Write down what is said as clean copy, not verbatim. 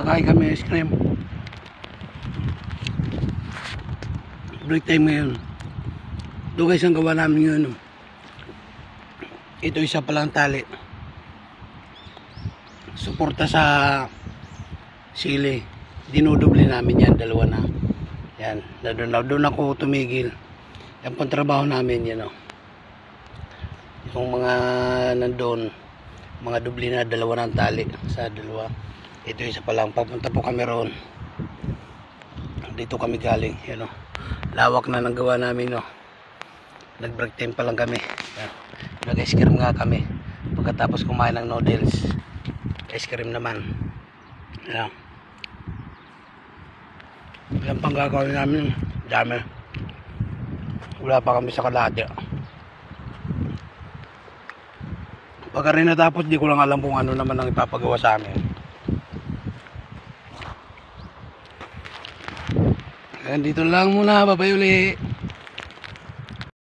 Kakain kami ice cream. Break time ngayon. Ito guys ang gawa namin yun. Ito isa palang tali. Suporta sa sili. Dinudoble namin yan. Dalawa na. Yan. Doon ako tumigil. Yan pang trabaho namin yan. Yung mga nandun. Mga dubli na dalawa ng tali. Sa dalawa. Ito isa palang. Papunta po kami roon. Dito kami galing. Yan o. Lawak na ng gawa namin. Nag break time pa lang kami. Nag ice cream nga kami. Pagkatapos kumain ng noodles. Ice cream naman. Ayan. Ayan pang gagawin namin. Dami. Wala pa kami sa kalahati. Pagka rin natapos, di ko lang alam kung ano naman ang ipapagawa sa amin. Ayan, dito lang muna. Babay uli.